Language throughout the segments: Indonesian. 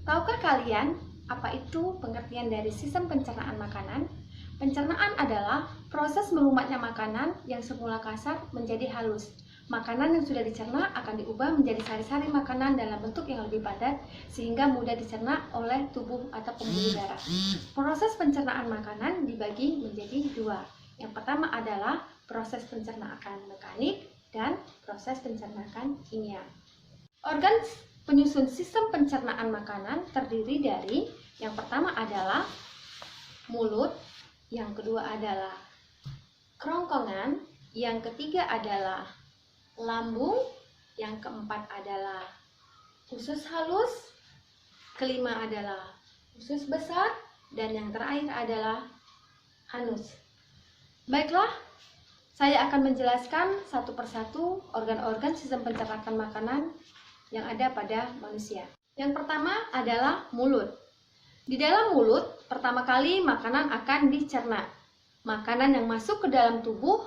Tahukah kalian apa itu pengertian dari sistem pencernaan makanan? Pencernaan adalah proses melumatnya makanan yang semula kasar menjadi halus. Makanan yang sudah dicerna akan diubah menjadi sari-sari makanan dalam bentuk yang lebih padat sehingga mudah dicerna oleh tubuh atau pembuluh darah. Proses pencernaan makanan dibagi menjadi dua. Yang pertama adalah proses pencernaan mekanik dan proses pencernaan kimia. Organ penyusun sistem pencernaan makanan terdiri dari yang pertama adalah mulut, yang kedua adalah kerongkongan, yang ketiga adalah lambung, yang keempat adalah usus halus, kelima adalah usus besar, dan yang terakhir adalah anus. Baiklah, saya akan menjelaskan satu persatu organ-organ sistem pencernaan makanan yang ada pada manusia. Yang pertama adalah mulut. Di dalam mulut, pertama kali makanan akan dicerna. Makanan yang masuk ke dalam tubuh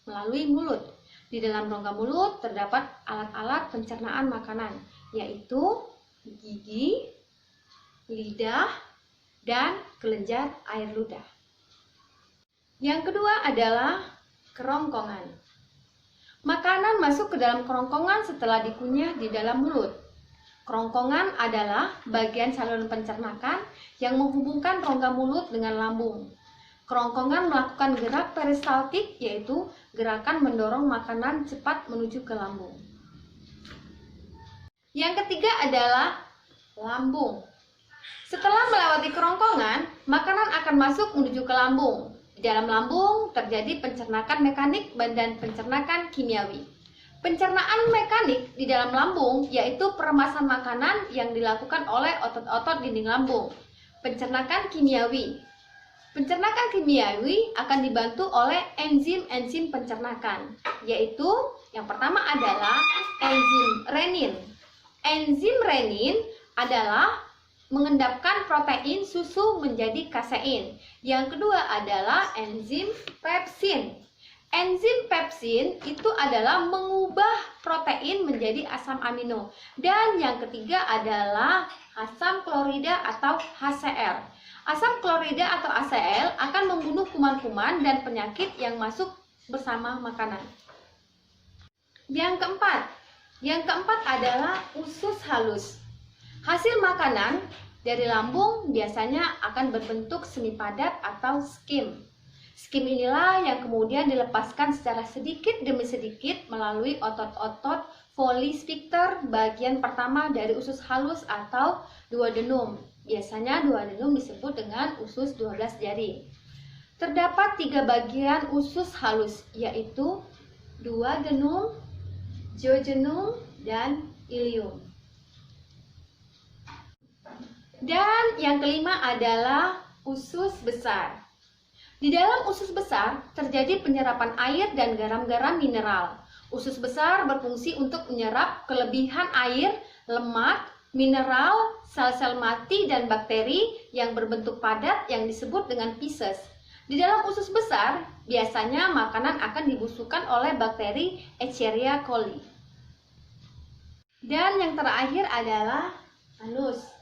melalui mulut. Di dalam rongga mulut terdapat alat-alat pencernaan makanan, yaitu gigi, lidah, dan kelenjar air ludah. Yang kedua adalah kerongkongan. Makanan masuk ke dalam kerongkongan setelah dikunyah di dalam mulut. Kerongkongan adalah bagian saluran pencernaan yang menghubungkan rongga mulut dengan lambung. Kerongkongan melakukan gerak peristaltik, yaitu gerakan mendorong makanan cepat menuju ke lambung. Yang ketiga adalah lambung. Setelah melewati kerongkongan, makanan akan masuk menuju ke lambung. Di dalam lambung terjadi pencernaan mekanik dan pencernaan kimiawi. Pencernaan mekanik di dalam lambung yaitu peremasan makanan yang dilakukan oleh otot-otot dinding lambung. Pencernaan kimiawi. Pencernaan kimiawi akan dibantu oleh enzim-enzim pencernaan, yaitu yang pertama adalah enzim renin. Enzim renin adalah mengendapkan protein susu menjadi kasein. Yang kedua adalah enzim pepsin. Enzim pepsin itu adalah mengubah protein menjadi asam amino. Dan yang ketiga adalah asam klorida atau HCl. Asam klorida atau HCl akan membunuh kuman-kuman dan penyakit yang masuk bersama makanan. Yang keempat adalah usus halus. Hasil makanan dari lambung biasanya akan berbentuk semi padat atau skim. Skim inilah yang kemudian dilepaskan secara sedikit demi sedikit melalui otot-otot Foley sphincter bagian pertama dari usus halus atau duodenum. Biasanya duodenum disebut dengan usus 12 jari. Terdapat 3 bagian usus halus, yaitu duodenum, jejunum, dan ileum. Dan yang kelima adalah usus besar. Di dalam usus besar terjadi penyerapan air dan garam-garam mineral. Usus besar berfungsi untuk menyerap kelebihan air, lemak, mineral, sel-sel mati, dan bakteri yang berbentuk padat yang disebut dengan feces. Di dalam usus besar, biasanya makanan akan dibusukkan oleh bakteri Escherichia coli. Dan yang terakhir adalah anus.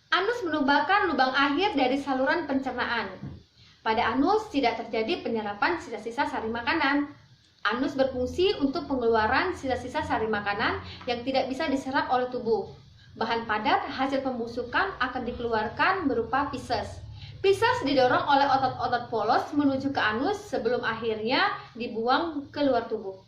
Anus merupakan lubang akhir dari saluran pencernaan. Pada anus tidak terjadi penyerapan sisa-sisa sari makanan. Anus berfungsi untuk pengeluaran sisa-sisa sari makanan yang tidak bisa diserap oleh tubuh. Bahan padat hasil pembusukan akan dikeluarkan berupa feces. Feces didorong oleh otot-otot polos menuju ke anus sebelum akhirnya dibuang ke luar tubuh.